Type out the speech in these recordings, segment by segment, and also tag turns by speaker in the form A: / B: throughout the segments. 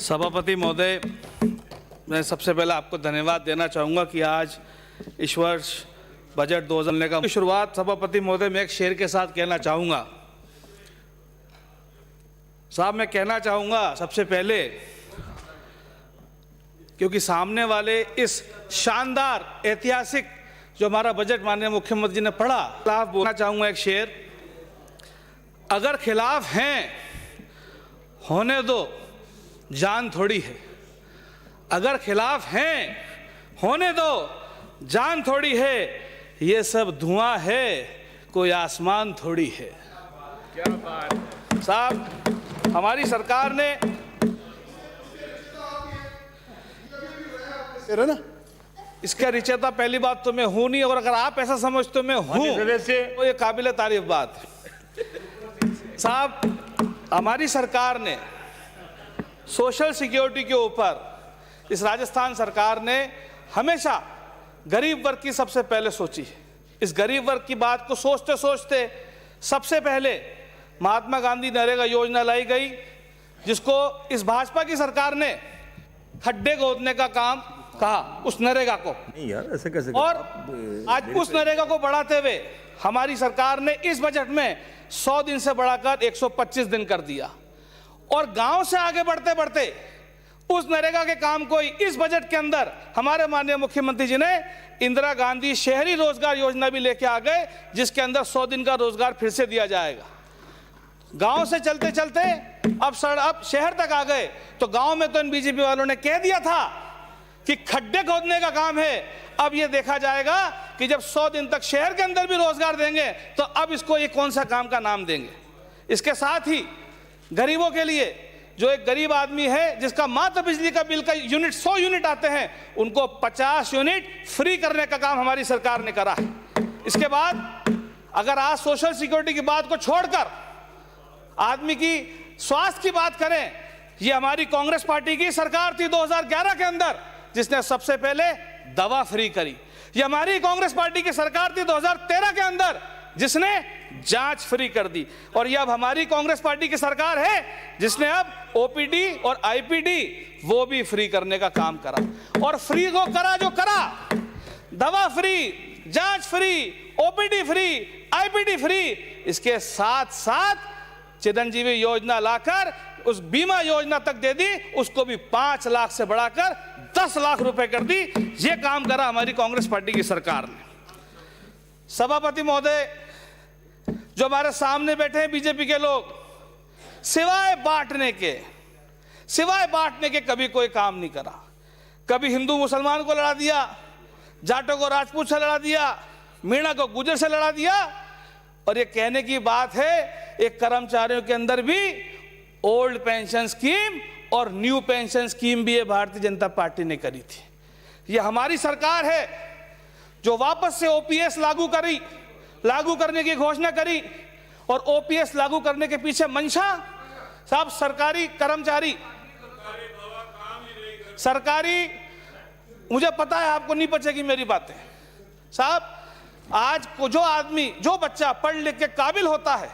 A: सभापति महोदय, मैं सबसे पहले आपको धन्यवाद देना चाहूँगा कि आज इस वर्ष बजट 2000 का शुरुआत सभापति महोदय मैं एक शेर के साथ कहना चाहूँगा। साहब, मैं कहना चाहूँगा सबसे पहले, क्योंकि सामने वाले इस शानदार ऐतिहासिक जो हमारा बजट माननीय मुख्यमंत्री जी ने पढ़ा, खिलाफ बोलना चाहूँगा एक शेर। अगर खिलाफ हैं होने दो, जान थोड़ी है। अगर खिलाफ हैं होने दो, जान थोड़ी है। ये सब धुआं है, कोई आसमान थोड़ी है। क्या बात है साहब। हमारी सरकार ने ना इसका रिचेता पहली बात तो मैं हूं नहीं, और अगर आप ऐसा समझते हो मैं हूं तो ये काबिल तारीफ बात है। साहब, हमारी सरकार ने सोशल सिक्योरिटी के ऊपर, इस राजस्थान सरकार ने हमेशा गरीब वर्ग की सबसे पहले सोची है। इस गरीब वर्ग की बात को सोचते सोचते सबसे पहले महात्मा गांधी नरेगा योजना लाई गई, जिसको इस भाजपा की सरकार ने खड्डे खोदने का काम कहा, उस नरेगा को।
B: नहीं यार, ऐसे कैसे।
A: और आज उस नरेगा को बढ़ाते हुए हमारी सरकार ने इस बजट में 100 दिन से बढ़ाकर 125 दिन कर दिया। और गांव से आगे बढ़ते बढ़ते उस नरेगा के काम को इस बजट के अंदर हमारे माननीय मुख्यमंत्री जी ने इंदिरा गांधी शहरी रोजगार योजना भी लेके आ गए, जिसके अंदर 100 दिन का रोजगार फिर से दिया जाएगा। गांव से चलते चलते अब शहर तक आ गए, तो गांव में तो इन बीजेपी वालों ने कह दिया था कि खड्डे खोदने का काम है। अब ये देखा जाएगा कि जब 100 दिन तक शहर के अंदर भी रोजगार देंगे तो अब इसको ये कौन सा काम का नाम देंगे। इसके साथ ही गरीबों के लिए, जो एक गरीब आदमी है जिसका मात्र बिजली का बिल का यूनिट 100 यूनिट आते हैं, उनको 50 यूनिट फ्री करने का काम हमारी सरकार ने करा है। इसके बाद अगर आज सोशल सिक्योरिटी की बात को छोड़कर आदमी की स्वास्थ्य की बात करें, ये हमारी कांग्रेस पार्टी की सरकार थी 2011 के अंदर जिसने सबसे पहले दवा फ्री करी। ये हमारी कांग्रेस पार्टी की सरकार थी 2013 के अंदर जिसने जांच फ्री कर दी। और ये अब हमारी कांग्रेस पार्टी की सरकार है जिसने अब ओपीडी और आईपीडी वो भी फ्री करने का काम करा। और फ्री को करा जो करा, दवा फ्री, जांच free, OPD free, IPD free, इसके साथ साथ चिरंजीवी योजना लाकर उस बीमा योजना तक दे दी, उसको भी 5 लाख से बढ़ाकर 10 लाख रुपए कर दी। ये काम करा हमारी कांग्रेस पार्टी की सरकार ने। सभापति महोदय, जो हमारे सामने बैठे हैं बीजेपी के लोग, सिवाय बांटने के कभी कोई काम नहीं करा। कभी हिंदू मुसलमान को लड़ा दिया, जाटों को राजपूत से लड़ा दिया, मीणा को गुजर से लड़ा दिया। और ये कहने की बात है, एक कर्मचारियों के अंदर भी ओल्ड पेंशन स्कीम और न्यू पेंशन स्कीम भी ये भारतीय जनता पार्टी ने करी थी। ये हमारी सरकार है जो वापस से ओपीएस लागू करने की घोषणा करी। और ओपीएस लागू करने के पीछे मंशा, साहब, सरकारी, मुझे पता है आपको नहीं पचेगी मेरी बातें। साहब, आज को जो आदमी, जो बच्चा पढ़ लिख के काबिल होता है,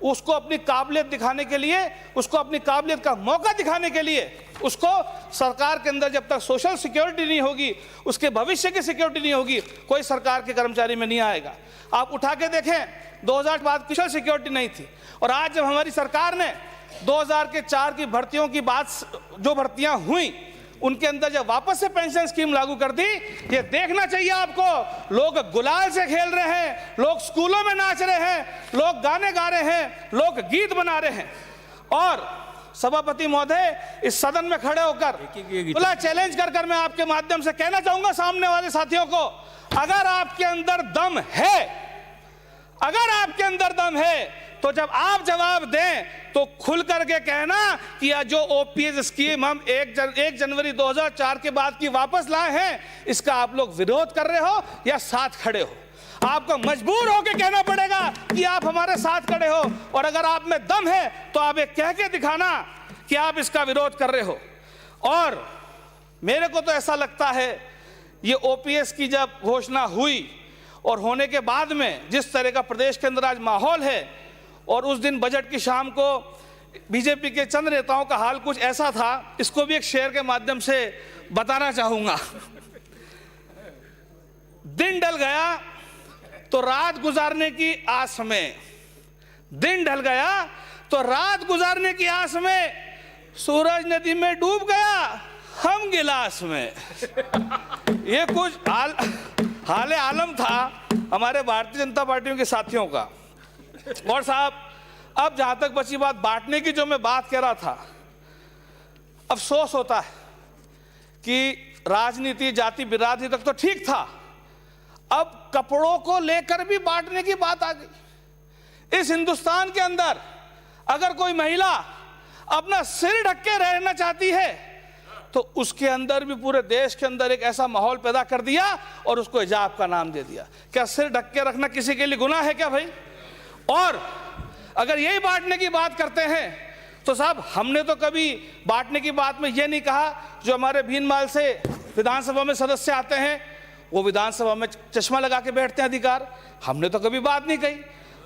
A: उसको अपनी काबिलियत दिखाने के लिए, उसको अपनी काबिलियत का मौका दिखाने के लिए, उसको सरकार के अंदर जब तक सोशल सिक्योरिटी नहीं होगी, उसके भविष्य की सिक्योरिटी नहीं होगी, कोई सरकार के कर्मचारी में नहीं आएगा। आप उठा के देखें, 2000 के बाद सोशल सिक्योरिटी नहीं थी। और आज जब हमारी सरकार ने 2004 की भर्तियों की बात, जो भर्तियां हुई उनके अंदर जब वापस से पेंशन स्कीम लागू कर दी, ये देखना चाहिए आपको। लोग गुलाल से खेल रहे हैं, लोग स्कूलों में नाच रहे हैं, लोग गाने गा रहे हैं, लोग गीत बना रहे हैं। और सभापति महोदय, इस सदन में खड़े होकर खुला चैलेंज कर मैं आपके माध्यम से कहना चाहूंगा सामने वाले साथियों को, अगर आपके अंदर दम है, तो जब आप जवाब दें तो खुल करके कहना कि जो ओपीएस स्कीम हम 1 जनवरी 2004 के बाद की वापस लाए हैं, इसका आप लोग विरोध कर रहे हो या साथ खड़े हो। आपको मजबूर होकर कहना पड़ेगा कि आप हमारे साथ खड़े हो। और अगर आप में दम है तो आप ये कह के दिखाना कि आप इसका विरोध कर रहे हो। और मेरे को तो ऐसा लगता है, ये ओपीएस की जब घोषणा हुई और होने के बाद में जिस तरह का प्रदेश के अंदर आज माहौल है, और उस दिन बजट की शाम को बीजेपी के चंद नेताओं का हाल कुछ ऐसा था, इसको भी एक शेर के माध्यम से बताना चाहूंगा। दिन ढल गया तो रात गुजारने की आस में, दिन ढल गया तो रात गुजारने की आस में, सूरज नदी में डूब गया हम गिलास में। ये कुछ हाल आलम था हमारे भारतीय जनता पार्टियों के साथियों का। और साहब, अब जहां तक बची बात बांटने की, जो मैं बात कह रहा था, अफसोस होता है कि राजनीति जाति बिरादरी तक तो ठीक था, अब कपड़ों को लेकर भी बांटने की बात आ गई। इस हिंदुस्तान के अंदर अगर कोई महिला अपना सिर ढक के रहना चाहती है तो उसके अंदर भी पूरे देश के अंदर एक ऐसा माहौल पैदा कर दिया और उसको हिजाब का नाम दे दिया। क्या सिर ढक के रखना किसी के लिए गुनाह है क्या भाई? और अगर यही बांटने की बात करते हैं तो साहब, हमने तो कभी बांटने की बात में यह नहीं कहा, जो हमारे भीनमाल से विधानसभा में सदस्य आते हैं वो विधानसभा में चश्मा लगा के बैठते हैं अधिकार, हमने तो कभी बात नहीं कही।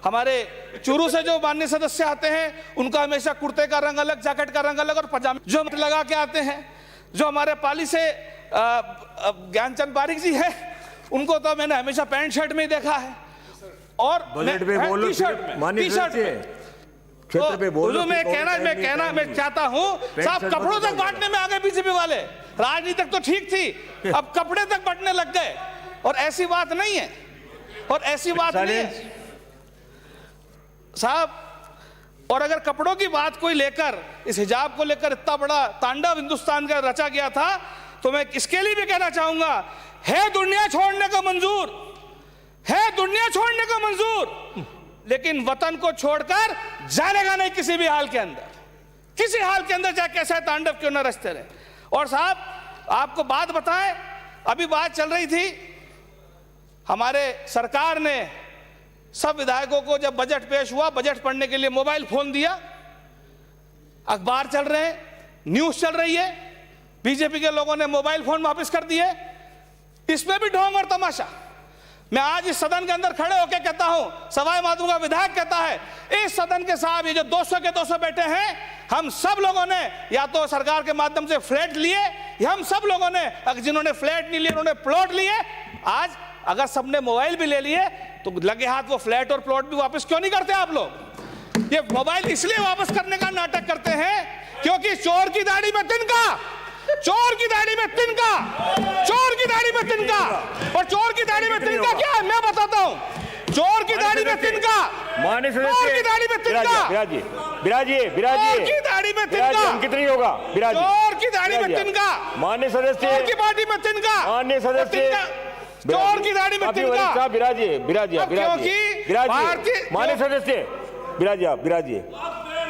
A: हमारे चूरू से जो माननीय सदस्य आते हैं उनका हमेशा कुर्ते का रंग अलग, जैकेट का रंग अलग और पजामे जो लगा के आते हैं। जो हमारे पाली से ज्ञानचंद पारिक जी है, उनको तो मैंने हमेशा पैंट शर्ट में ही देखा है। और टी शर्ट पे बोलो, मैं चाहता हूं साहब, कपड़ों तक बांटने में आ गए बीजेपी वाले। राजनीति तक तो ठीक थी, अब कपड़े तक बांटने लग गए, और ऐसी बात नहीं है, और ऐसी बात नहीं है साहब। और अगर कपड़ों की बात कोई लेकर, इस हिजाब को लेकर इतना बड़ा तांडव हिंदुस्तान का रचा गया था, तो मैं इसके लिए भी कहना चाहूंगा, है दुनिया छोड़ने का मंजूर, है दुनिया छोड़ने का मंजूर, लेकिन वतन को छोड़कर जानेगा नहीं किसी भी हाल के अंदर, किसी हाल के अंदर, चाहे कैसा तांडव क्यों न रचते रहे। और साहब, आपको बात बताएं, अभी बात चल रही थी, हमारे सरकार ने सब विधायकों को जब बजट पेश हुआ, बजट पढ़ने के लिए मोबाइल फोन दिया, अखबार चल रहे हैं, न्यूज चल रही है, बीजेपी के लोगों ने मोबाइल फोन वापस कर दिए। इसमें भी ढोंग और तमाशा। मैं आज इस सदन के अंदर खड़े होकर कहता हूं, सवाई माधोपुर का विधायक कहता है, इस सदन के साहब ये जो 200 के 200 बैठे हैं, हम सब लोगों ने या तो सरकार के माध्यम से फ्लैट लिए, या हम सब लोगों ने, जिन्होंने फ्लैट नहीं लिए उन्होंने प्लॉट लिए। आज अगर सबने मोबाइल भी ले लिए तो लगे हाथ वो फ्लैट और प्लॉट भी वापस क्यों नहीं करते आप लोग? ये मोबाइल इसलिए वापस करने का नाटक करते हैं क्योंकि चोर की दाढ़ी में तिनका, चोर की दाढ़ी में तिनका, चोर की दाढ़ी में तिनका। और चोर की दाढ़ी में तिनका क्या है मैं बताता हूं। चोर की दाढ़ी में तिनका, चोर की दाढ़ी में तिनका,
B: बिराजिए
A: चोर की दाढ़ी में तिनका
B: कितनी होगा?
A: चोर की दाढ़ी में तिनका,
B: माननीय सदस्य,
A: चोर की पार्टी में तिनका,
B: माननीय सदस्य,
A: चोर की दाढ़ी में तिनका।
B: बिराजिए बिराजिए बिराजिए, माननीय सदस्य बिराजिए, आप बिराजिए,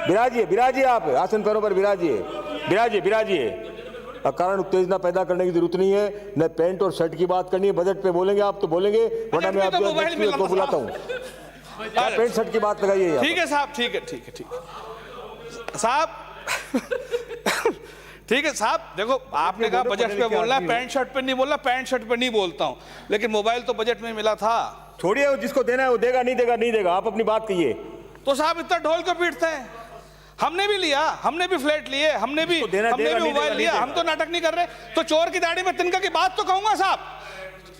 B: बिराजिए बिराजिए, आप आसन पैरों पर बिराजिए, बिराजिए बिराजिए। कारण उत्तेजना पैदा करने की जरूरत नहीं है, न पैंट और शर्ट की बात करनी है। बजट पे बोलेंगे आप तो बोलेंगे, वरना मैं आपको बुलाता हूँ। पैंट शर्ट की बात लगाइए।
A: ठीक है साहब, ठीक है, ठीक है, ठीक है साहब। ठीक है साहब, देखो आपने कहा बजट पे बोलना है, पैंट शर्ट पे नहीं बोलना, पैंट शर्ट पे नहीं बोलता हूं, लेकिन मोबाइल तो बजट में मिला था।
B: छोड़िए, जिसको देना है वो देगा, नहीं देगा नहीं देगा, आप अपनी बात कहिए।
A: तो साहब इतना ढोल को पीटते हैं, हमने भी लिया, हमने भी फ्लैट लिए, हमने भी मोबाइल लिया, हम तो नाटक नहीं कर रहे। तो चोर की दाढ़ी में तिनका की बात तो कहूंगा साहब।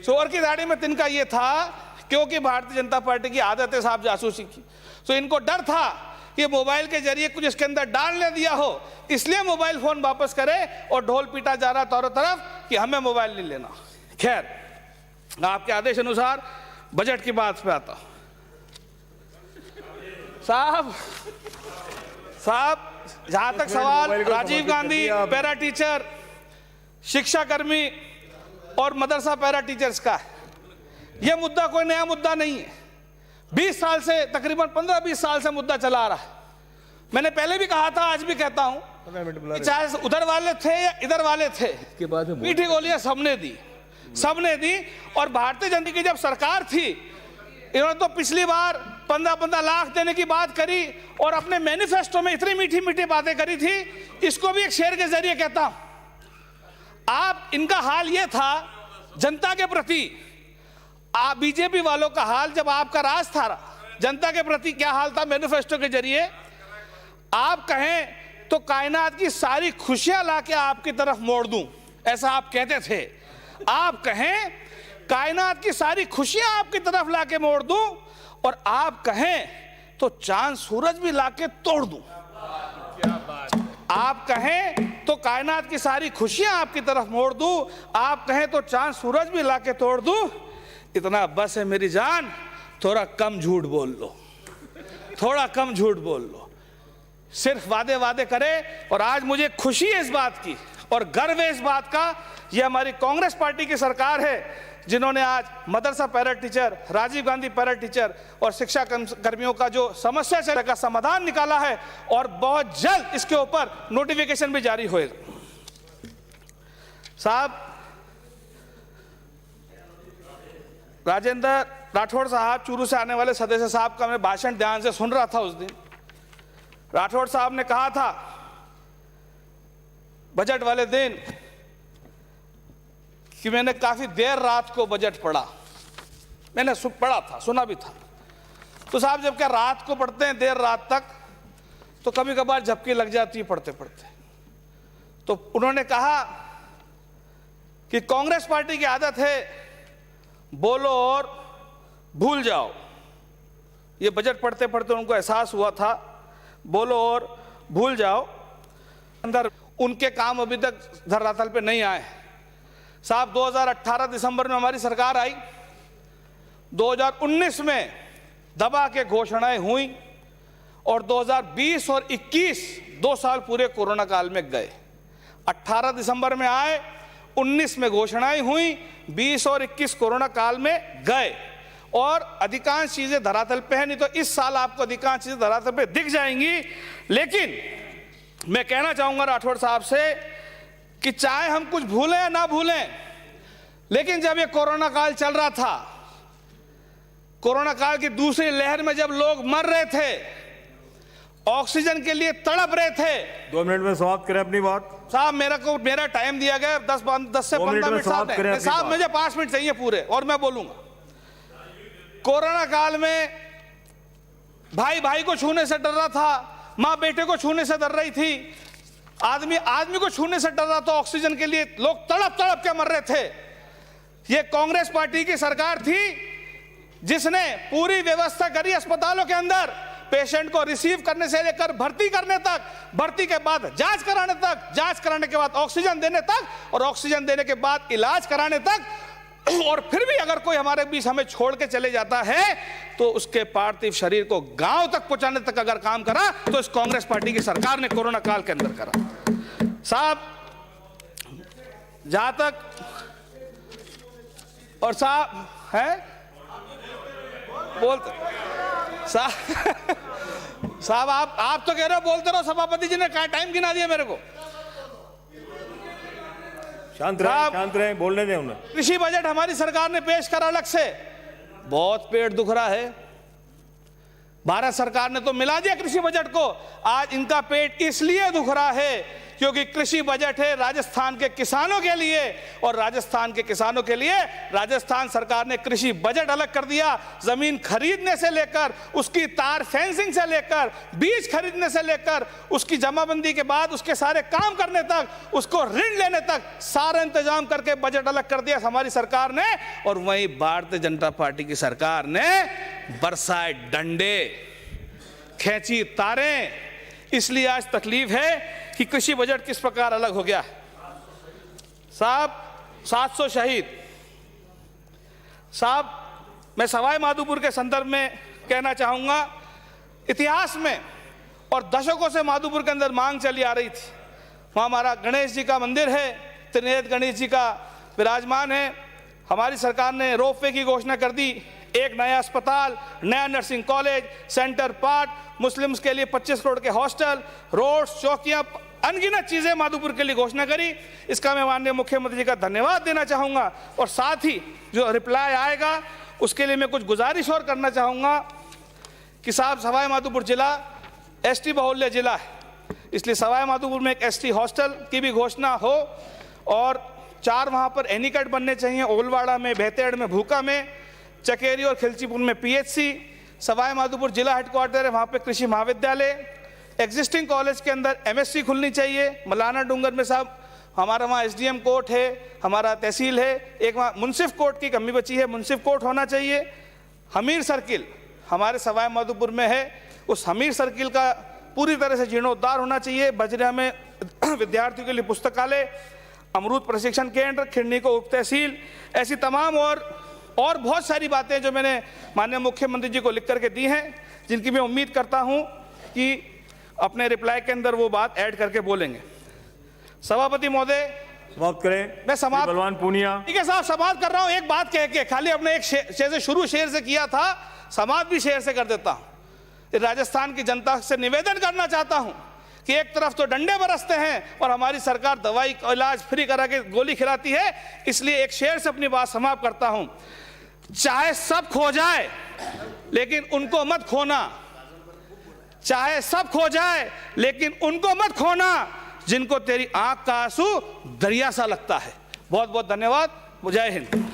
A: चोर की दाढ़ी में तिनका ये था क्योंकि भारतीय जनता पार्टी की आदत है साहब जासूसी की, तो इनको डर था कि मोबाइल के जरिए कुछ इसके अंदर डालने दिया हो, इसलिए मोबाइल फोन वापस करे और ढोल पीटा जा रहा चारों तरफ कि हमें मोबाइल नहीं लेना। खैर, आपके आदेश अनुसार बजट की बात पे आता हूं। साहब जहां तक सवाल राजीव गांधी पैरा टीचर, शिक्षा कर्मी और मदरसा पैरा टीचर्स का है, यह मुद्दा कोई नया मुद्दा नहीं है। 20 साल से, तकरीबन 15-20 साल से मुद्दा चला आ रहा है। मैंने पहले भी कहा था, आज भी कहता हूं कि चाहे उधर वाले थे या इधर वाले थे, मीठी गोलियां सबने दी, सबने दी। और भारतीय जनता की जब सरकार थी, इन्होंने तो पिछली बार 15-15 लाख देने की बात करी और अपने मैनिफेस्टो में इतनी मीठी मीठी बातें करी थी। इसको भी एक शेर के जरिए कहता हूं, आप इनका हाल यह था जनता के प्रति, बीजेपी वालों का हाल जब आपका राज था, जनता के प्रति क्या हाल था मैनिफेस्टो के जरिए। आप कहें तो कायनात की सारी खुशियां लाके आपकी तरफ मोड़ दूं, ऐसा आप कहते थे। आप कहें कायनात की सारी खुशियां आपकी तरफ लाके मोड़ दूं, और आप कहें तो चांद सूरज भी लाके तोड़ दूं। आप कहें तो कायनात की सारी खुशियां आपकी तरफ मोड़ दूं, आप कहें तो चांद सूरज भी लाके तोड़ दूं। इतना बस है मेरी जान, थोड़ा कम झूठ बोल लो, थोड़ा कम झूठ बोल लो। सिर्फ वादे वादे करे। और आज मुझे खुशी है इस बात की और गर्व है इस बात का, ये हमारी कांग्रेस पार्टी की सरकार है जिन्होंने आज मदरसा para teacher, Rajiv Gandhi para teacher और शिक्षा कर्मियों का जो समस्या है का समाधान निकाला है, और बहुत जल्द इसके ऊपर नोटिफिकेशन भी जारी होएगा। साहब, राजेंद्र राठौड़ साहब, चूरू से आने वाले सदस्य साहब का मैं भाषण ध्यान से सुन रहा था उस दिन। राठौड़ साहब ने कहा था बजट वाले दिन कि मैंने काफी देर रात को बजट पढ़ा। मैंने पढ़ा था, सुना भी था। तो साहब, जब क्या रात को पढ़ते हैं देर रात तक, तो कभी कभार झपकी लग जाती है पढ़ते पढ़ते। तो उन्होंने कहा कि कांग्रेस पार्टी की आदत है बोलो और भूल जाओ। ये बजट पढ़ते पढ़ते उनको एहसास हुआ था बोलो और भूल जाओ। अंदर उनके काम अभी तक धरातल पे नहीं आए। साहब, 2018 दिसंबर में हमारी सरकार आई, 2019 में दबा के घोषणाएं हुई, और 2020 और 21 2 साल पूरे कोरोना काल में गए। 18 दिसंबर में आए, 19 में घोषणाएं हुई, 20 और 21 कोरोना काल में गए, और अधिकांश चीजें धरातल पे है। नहीं तो इस साल आपको अधिकांश चीजें धरातल पे दिख जाएंगी। लेकिन मैं कहना चाहूंगा राठौड़ साहब से कि चाहे हम कुछ भूलें या ना भूलें, लेकिन जब ये कोरोना काल चल रहा था, कोरोना काल की दूसरी लहर में जब लोग मर रहे थे, ऑक्सीजन के लिए तड़प रहे थे।
B: 2 मिनट में समाप्त करें अपनी बात।
A: साहब, मेरा टाइम दिया गया 10 से 15 मिनट। साहब, मुझे 5 मिनट चाहिए पूरे, और मैं बोलूंगा। कोरोना काल में भाई भाई को छूने से डर रहा था, मां बेटे को छूने से डर रही थी, आदमी को छूने से डर रहा था। ऑक्सीजन के लिए लोग तड़प तड़प के मर रहे थे। ये कांग्रेस पार्टी की सरकार थी जिसने पूरी व्यवस्था करी अस्पतालों के अंदर, पेशेंट को रिसीव करने से लेकर भर्ती करने तक, भर्ती के बाद जांच कराने तक, जांच कराने के बाद ऑक्सीजन देने तक, और ऑक्सीजन देने के बाद इलाज कराने तक। और फिर भी अगर कोई हमारे बीच हमें छोड़ के चले जाता है तो उसके पार्थिव शरीर को गांव तक पहुंचाने तक अगर काम करा तो इस कांग्रेस पार्टी की सरकार ने कोरोना काल के अंदर करा। साहब, जहां तक और साहब है बोलते साहब, आप तो कह रहे हो बोलते रहो, सभापति जी ने टाइम गिना दिया मेरे को।
B: शांत रहे, बोलने दें उन्हें।
A: कृषि बजट हमारी सरकार ने पेश करा अलग से, बहुत पेट दुख रहा है। भारत सरकार ने तो मिला दिया कृषि बजट को। आज इनका पेट इसलिए दुख रहा है क्योंकि कृषि बजट है राजस्थान के किसानों के लिए, और राजस्थान के किसानों के लिए राजस्थान सरकार ने कृषि बजट अलग कर दिया। जमीन खरीदने से लेकर, उसकी तार फेंसिंग से लेकर, बीज खरीदने से लेकर, उसकी जमाबंदी के बाद उसके सारे काम करने तक, उसको ऋण लेने तक सारा इंतजाम करके बजट अलग कर दिया हमारी सरकार ने। और वहीं भारतीय जनता पार्टी की सरकार ने बरसाए डंडे, खींची तारें। इसलिए आज तकलीफ है कि कृषि बजट किस प्रकार अलग हो गया। साहब, 700 शहीद। साहब, मैं सवाई माधोपुर के संदर्भ में कहना चाहूंगा, इतिहास में और दशकों से माधोपुर के अंदर मांग चली आ रही थी। वहाँ हमारा गणेश जी का मंदिर है, त्रिनेत्र गणेश जी का विराजमान है। हमारी सरकार ने रोपवे की घोषणा कर दी, एक नया अस्पताल, नया nursing college, centre part, Muslims के लिए 25 करोड़ के हॉस्टल, रोड्स, चौकियां, अनगिनत चीजें माधोपुर के लिए घोषणा करी। इसका मैं माननीय मुख्यमंत्री जी का धन्यवाद देना चाहूंगा। और साथ ही जो रिप्लाई आएगा उसके लिए मैं कुछ गुजारिश और करना चाहूंगा कि साहब, सवाई माधोपुर जिला एसटी बहुल्य जिला है, इसलिए सवाई माधोपुर में एक एसटी हॉस्टल की भी घोषणा हो, और 4 वहां पर एनीकट बनने चाहिए, ओलवाड़ा में, बेहतेड़ में, भूका में, चकेरी और खिलचीपुर में पीएचसी। सवाई माधोपुर जिला हेडक्वार्टर है, वहाँ पे कृषि महाविद्यालय, एग्जिस्टिंग कॉलेज के अंदर एमएससी खुलनी चाहिए। मलाना डूंगर में साहब हमारा वहाँ एसडीएम कोर्ट है, हमारा तहसील है, एक वहाँ मुंसिफ कोर्ट की कमी बची है, मुंसिफ कोर्ट होना चाहिए। हमीर सर्किल हमारे सवाई माधोपुर में है, उस हमीर सर्किल का पूरी तरह से जीर्णोद्धार होना चाहिए। बजरा में विद्यार्थियों के लिए पुस्तकालय, अमरूद प्रशिक्षण केंद्र, खिरनी को उप तहसील, ऐसी तमाम और बहुत सारी बातें जो मैंने माननीय मुख्यमंत्री जी को लिख करके दी हैं, जिनकी मैं उम्मीद करता हूं कि अपने रिप्लाई के अंदर वो बात ऐड करके बोलेंगे। सभापति महोदय,
B: समाप्त करें।
A: मैं समाप्त,
B: बलवान पूनिया।
A: ठीक है साहब, समाप्त कर रहा हूं। एक बात कह के, खाली अपने एक शेर से शुरू, शेर से किया था, समाप्त भी शेर से कर देता हूं। राजस्थान की जनता से निवेदन करना चाहता हूं कि एक तरफ तो डंडे बरसते हैं और हमारी सरकार दवाई का इलाज फ्री करा के गोली खिलाती है, इसलिए एक शेर से अपनी बात समाप्त करता हूं। चाहे सब खो जाए लेकिन उनको मत खोना, चाहे सब खो जाए लेकिन उनको मत खोना जिनको तेरी आंख का आंसू दरिया सा लगता है। बहुत बहुत धन्यवाद। जय हिंद।